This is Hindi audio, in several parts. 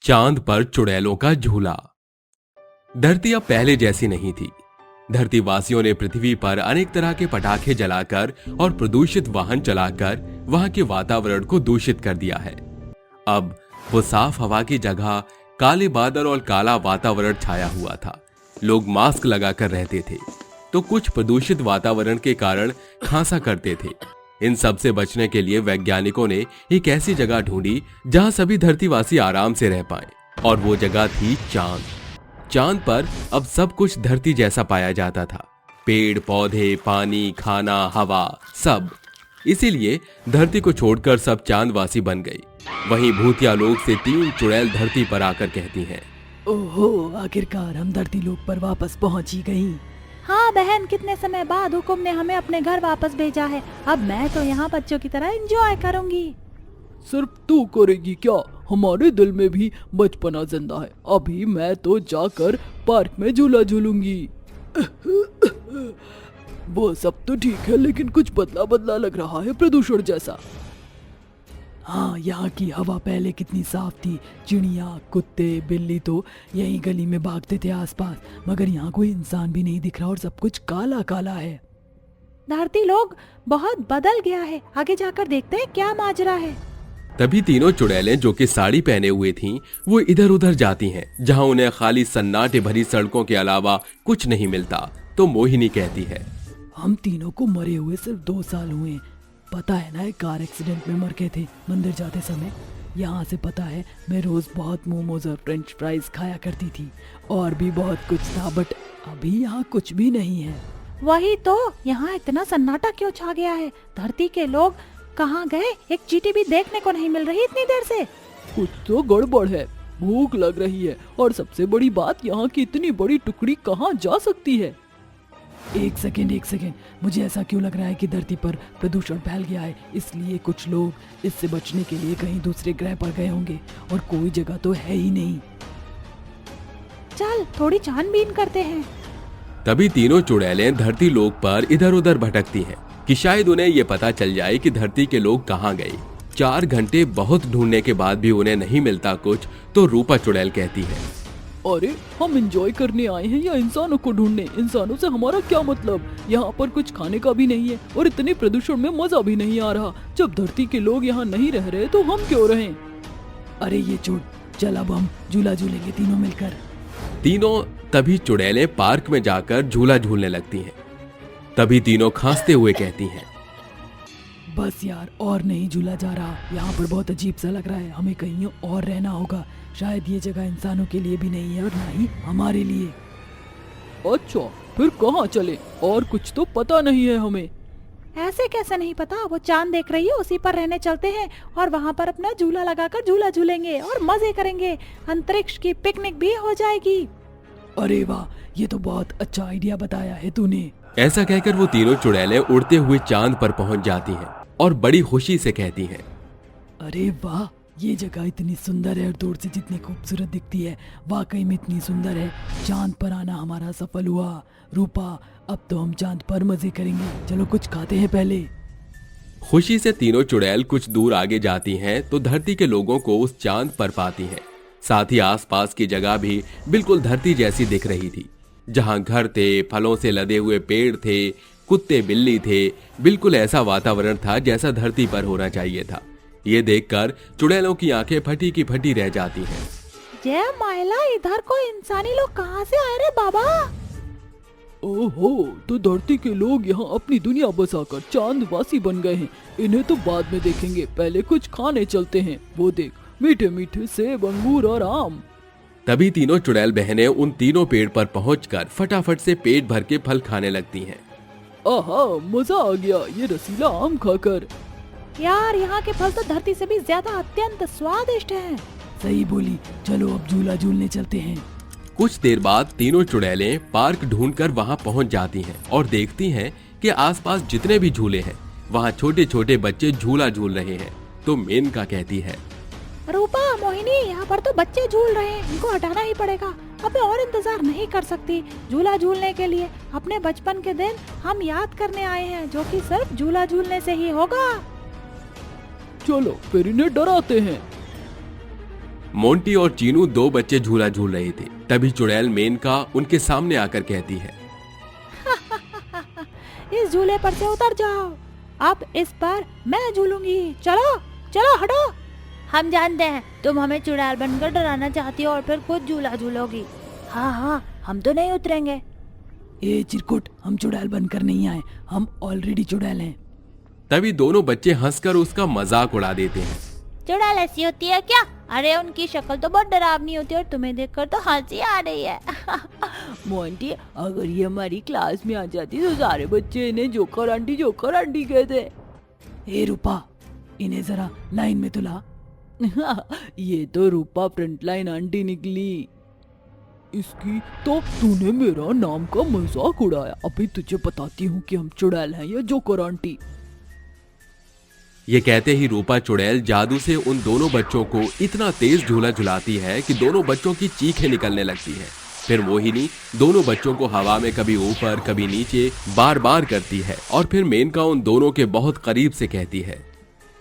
चांद पर चुड़ैलों का झूला। धरती अब पहले जैसी नहीं थी। धरती वासियों ने पृथ्वी पर अनेक तरह के पटाखे जलाकर और प्रदूषित वाहन चलाकर वहां के वातावरण को दूषित कर दिया है। अब वो साफ हवा की जगह काले बादल और काला वातावरण छाया हुआ था। लोग मास्क लगाकर रहते थे तो कुछ प्रदूषित वातावरण के कारण खांसा करते थे। इन सब से बचने के लिए वैज्ञानिकों ने एक ऐसी जगह ढूंढी जहां सभी धरतीवासी आराम से रह पाए, और वो जगह थी चांद। चांद पर अब सब कुछ धरती जैसा पाया जाता था। पेड़ पौधे, पानी, खाना, हवा, सब। इसीलिए धरती को छोड़कर सब चांदवासी बन गई। वहीं भूतिया लोक से 3 चुड़ैल धरती पर आकर कहती हैं, ओहो, आखिरकार हम धरती लोक पर वापस पहुंच ही गई। हाँ बहन, कितने समय बाद हुकुम ने हमें अपने घर वापस भेजा है। अब मैं तो यहाँ बच्चों की तरह एंजॉय करूंगी। सिर्फ तू करेगी क्या? हमारे दिल में भी बचपना जिंदा है। अभी मैं तो जाकर पार्क में झूला झूलूंगी। वो सब तो ठीक है, लेकिन कुछ बदला बदला लग रहा है, प्रदूषण जैसा। हाँ, यहाँ की हवा पहले कितनी साफ थी। चिड़िया, कुत्ते, बिल्ली तो यही गली में भागते थे आसपास, मगर यहाँ कोई इंसान भी नहीं दिख रहा और सब कुछ काला काला है। धरती लोग बहुत बदल गया है। आगे जाकर देखते हैं क्या माजरा है। तभी तीनों चुड़ैलें जो कि साड़ी पहने हुए थीं, वो इधर उधर जाती हैं, जहां उन्हें खाली सन्नाटे भरी सड़कों के अलावा कुछ नहीं मिलता। तो मोहिनी कहती है, हम तीनों को मरे हुए सिर्फ 2 साल हुए। पता है ना, एक कार एक्सीडेंट में मर गए थे मंदिर जाते समय। यहाँ से पता है, मैं रोज बहुत मोमोज और फ्रेंच फ्राइज खाया करती थी, और भी बहुत कुछ था, बट अभी यहाँ कुछ भी नहीं है। वही तो, यहाँ इतना सन्नाटा क्यों छा गया है? धरती के लोग कहाँ गए? एक चींटी भी देखने को नहीं मिल रही इतनी देर से। कुछ तो गड़बड़ है। भूख लग रही है, और सबसे बड़ी बात, यहाँ की इतनी बड़ी टुकड़ी कहाँ जा सकती है? एक सेकेंड, मुझे ऐसा क्यों लग रहा है कि धरती पर प्रदूषण फैल गया है, इसलिए कुछ लोग इससे बचने के लिए कहीं दूसरे ग्रह पर गए होंगे, और कोई जगह तो है ही नहीं। चल थोड़ी छानबीन करते हैं। तभी तीनों चुड़ैलें धरती लोक पर इधर उधर भटकती हैं कि शायद उन्हें ये पता चल जाए कि धरती के लोग कहाँ गए। 4 घंटे बहुत ढूंढने के बाद भी उन्हें नहीं मिलता कुछ, तो रूपा चुड़ैल कहती है, अरे, हम एंजॉय करने आए हैं या इंसानों को ढूंढने? इंसानों से हमारा क्या मतलब? यहाँ पर कुछ खाने का भी नहीं है, और इतने प्रदूषण में मजा भी नहीं आ रहा। जब धरती के लोग यहाँ नहीं रह रहे तो हम क्यों रहें? अरे ये छोड़, चल अब हम झूला झूलेंगे तीनों मिलकर। तीनों तभी चुड़ैलें पार्क में जाकर झूला झूलने लगती हैं। तभी तीनों खांसते हुए कहती हैं, बस यार, और नहीं झूला जा रहा। यहाँ पर बहुत अजीब सा लग रहा है, हमें कहीं और रहना होगा। शायद ये जगह इंसानों के लिए भी नहीं है, और ना ही हमारे लिए। अच्छा, फिर कहाँ चले? और कुछ तो पता नहीं है हमें। ऐसे कैसे नहीं पता? वो चांद देख रही है, उसी पर रहने चलते हैं, और वहाँ पर अपना झूला लगाकर झूला झूलेंगे और मजे करेंगे। अंतरिक्ष की पिकनिक भी हो जाएगी। अरे वाह, ये तो बहुत अच्छा आइडिया बताया है तूने। ऐसा कहकर वो तीनों चुड़ैलें उड़ते हुए चांद पर पहुंच जाती हैं और बड़ी खुशी से कहती हैं, अरे वाह, ये जगह इतनी सुंदर है, और दूर से जितनी खूबसूरत दिखती है, वाकई में इतनी सुंदर है। चांद पर आना हमारा सफल हुआ। रूपा, अब तो हम चांद पर मजे करेंगे। चलो कुछ खाते हैं पहले। खुशी से तीनों चुड़ैल कुछ दूर आगे जाती हैं तो धरती के लोगों को उस चांद पर पाती हैं। साथ ही आसपास की जगह भी बिल्कुल धरती जैसी दिख रही थी, जहां घर थे, फलों से लदे हुए पेड़ थे, कुत्ते बिल्ली थे। बिल्कुल ऐसा वातावरण था जैसा धरती पर होना चाहिए था। ये देखकर चुड़ैलों की आंखें फटी की फटी रह जाती हैं। जय मायला, इधर को इंसानी लोग कहाँ से आए रे बाबा? ओहो, तो धरती के लोग यहाँ अपनी दुनिया बसाकर चांदवासी बन गए हैं। इन्हें तो बाद में देखेंगे, पहले कुछ खाने चलते हैं। वो देख, मीठे मीठे सेब, अंगूर और आम। तभी तीनों चुड़ैल बहनें उन तीनों पेड़ पर पहुंचकर फटाफट से पेट भर के फल खाने लगती हैं। आहा, मजा आ गया ये रसीला आम खाकर। यार, यहाँ के फल तो धरती से भी ज्यादा अत्यंत स्वादिष्ट हैं। सही बोली, चलो अब झूला झूलने चलते हैं। कुछ देर बाद तीनों चुड़ैलें पार्क ढूंढकर वहां पहुंच जाती हैं और देखती हैं कि आसपास जितने भी झूले हैं, वहां छोटे छोटे बच्चे झूला झूल रहे हैं। तो मेनका कहती है, रूपा, मोहिनी, यहाँ पर तो बच्चे झूल रहे हैं, इनको हटाना ही पड़ेगा। अब मैं और इंतजार नहीं कर सकती झूला झूलने के लिए। अपने बचपन के दिन हम याद करने आए हैं, जो कि सिर्फ झूला झूलने से ही होगा। चलो फिर इन्हें डराते हैं। मोंटी और चीनू दो बच्चे झूला झूल रहे थे। तभी चुड़ैल मेनका उनके सामने आकर कहती है, इस झूले पर से उतर जाओ, अब इस पर मैं झूलूंगी। चलो चलो हटो। हम जानते हैं तुम हमें चुड़ैल बनकर डराना चाहती हो और फिर खुद झूला झूलोगी। हाँ हाँ, हम तो नहीं उतरेंगे। ए चिरकुट, हम चुड़ैल बनकर नहीं आए, हम ऑलरेडी चुड़ैल हैं। तभी दोनों बच्चे हंसकर उसका मजाक उड़ा देते हैं। चुड़ैल ऐसी होती है क्या? अरे उनकी शक्ल तो बहुत डरावनी होती है और तुम्हें देखकर तो हंसी आ रही है। मोंटी, अगर ये हमारी क्लास में आ जाती तो सारे बच्चे इन्हें जोकर आंटी कहते। ए रूपा, इन्हें जरा लाइन में तो ला। ये तो रूपा फ्रंट लाइन आंटी निकली। इसकी तो तूने मेरा नाम का मजाक उड़ाया। अभी तुझे बताती हूँ कि हम चुड़ैल हैं या जोकर आंटी। ये कहते ही रूपा चुड़ैल जादू से उन दोनों बच्चों को इतना तेज झूला झुलाती है कि दोनों बच्चों की चीखें निकलने लगती है। फिर मोहिनी दोनों बच्चों को हवा में कभी ऊपर कभी नीचे बार बार करती है और फिर मेनका उन दोनों के बहुत करीब से कहती है,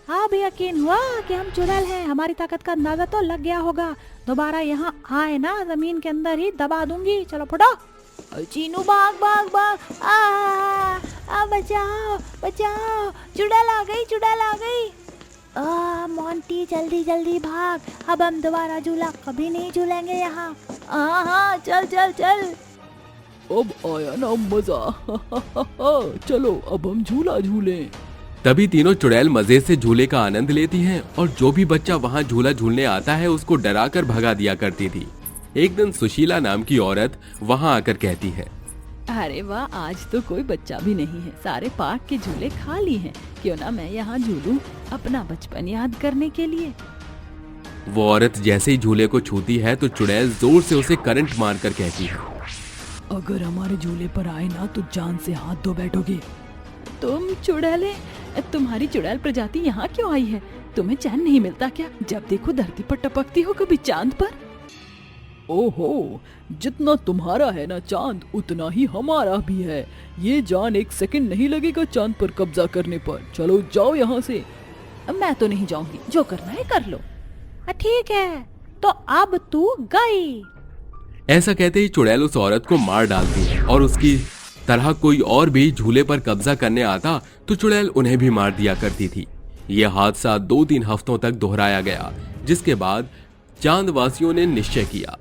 अब यकीन हुआ कि हम चुड़ैल हैं। हमारी ताकत का अंदाजा तो लग गया होगा। दोबारा यहाँ आए ना, जमीन के अंदर ही दबा दूंगी। चलो फुटो। चीनू भाग भाग भाग। बचाओ बचाओ, चुड़ैल आ गई, चुड़ैल आ गई। मोंटी जल्दी जल्दी भाग, अब हम दोबारा झूला कभी नहीं झूलेंगे यहाँ। हाँ चल चल चल। अब आया ना मजा। चलो अब हम झूला झूलें। तभी तीनों चुड़ैल मजे से झूले का आनंद लेती हैं और जो भी बच्चा वहां झूला झूलने आता है उसको डराकर भगा दिया करती थी। एक दिन सुशीला नाम की औरत वहां आकर कहती है, अरे वाह, आज तो कोई बच्चा भी नहीं है, सारे पार्क के झूले खाली हैं। क्यों ना मैं यहाँ झूलूं अपना बचपन याद करने के लिए। वो औरत जैसे ही झूले को छूती है तो चुड़ैल जोर से उसे करंट मारकर कहती है, अगर हमारे झूले पर आए ना तो जान से हाथ धो बैठोगे। तुम चुड़ैले, तुम्हारी चुड़ैल प्रजाति यहाँ क्यों आई है? तुम्हें चैन नहीं मिलता क्या? जब देखो धरती पर टपकती हो, कभी चांद पर। ओहो, जितना तुम्हारा है ना चांद, उतना ही हमारा भी है। ये जान एक सेकंड नहीं लगेगा चांद पर कब्जा करने पर। चलो जाओ यहाँ से। मैं तो नहीं जाऊंगी, जो करना है कर लो। ठीक है, तो अब तू गई। ऐसा कहते ही चुड़ैल उस औरत को मार डालती है और उसकी तरह कोई और भी झूले पर कब्जा करने आता तो चुड़ैल उन्हें भी मार दिया करती थी। यह हादसा 2-3 हफ्तों तक दोहराया गया, जिसके बाद चांदवासियों ने निश्चय किया,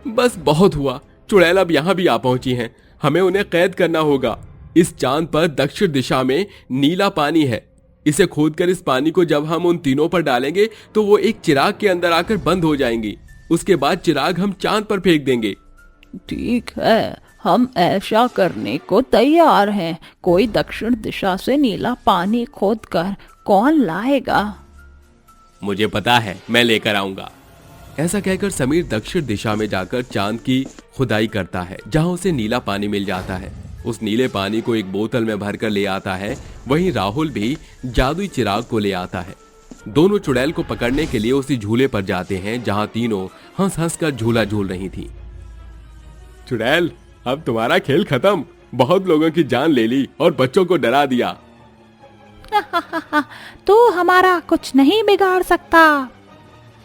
बस बहुत हुआ, चुड़ैल अब यहाँ भी आ पहुंची हैं, हमें उन्हें कैद करना होगा। इस चांद पर दक्षिण दिशा में नीला पानी है, इसे खोदकर इस पानी को जब हम उन तीनों पर डालेंगे तो वो एक चिराग के अंदर आकर बंद हो जाएंगी। उसके बाद चिराग हम चांद पर फेंक देंगे। ठीक है, हम ऐसा करने को तैयार हैं। कोई दक्षिण दिशा से नीला पानी खोदकर कौन लाएगा? मुझे पता है, मैं लेकर आऊंगा। ऐसा कहकर समीर दक्षिण दिशा में जाकर चांद की खुदाई करता है, जहां उसे नीला पानी मिल जाता है। उस नीले पानी को एक बोतल में भरकर ले आता है। वहीं राहुल भी जादुई चिराग को ले आता है। दोनों चुड़ैल को पकड़ने के लिए उसी झूले पर जाते हैं जहां तीनों हंस हंस कर झूला झूल रही थी। चुड़ैल, अब तुम्हारा खेल खत्म। बहुत लोगों की जान ले ली और बच्चों को डरा दिया। तू हमारा कुछ नहीं बिगाड़ सकता।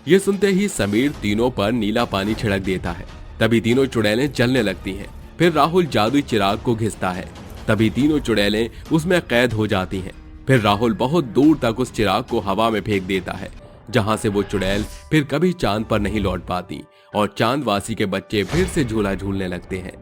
ये सुनते ही समीर तीनों पर नीला पानी छिड़क देता है। तभी तीनों चुड़ैलें चलने लगती हैं। फिर राहुल जादुई चिराग को घिसता है। तभी तीनों चुड़ैलें उसमें कैद हो जाती हैं। फिर राहुल बहुत दूर तक उस चिराग को हवा में फेंक देता है, जहां से वो चुड़ैल फिर कभी चांद पर नहीं लौट पाती और चांदवासी के बच्चे फिर से झूला झूलने लगते हैं।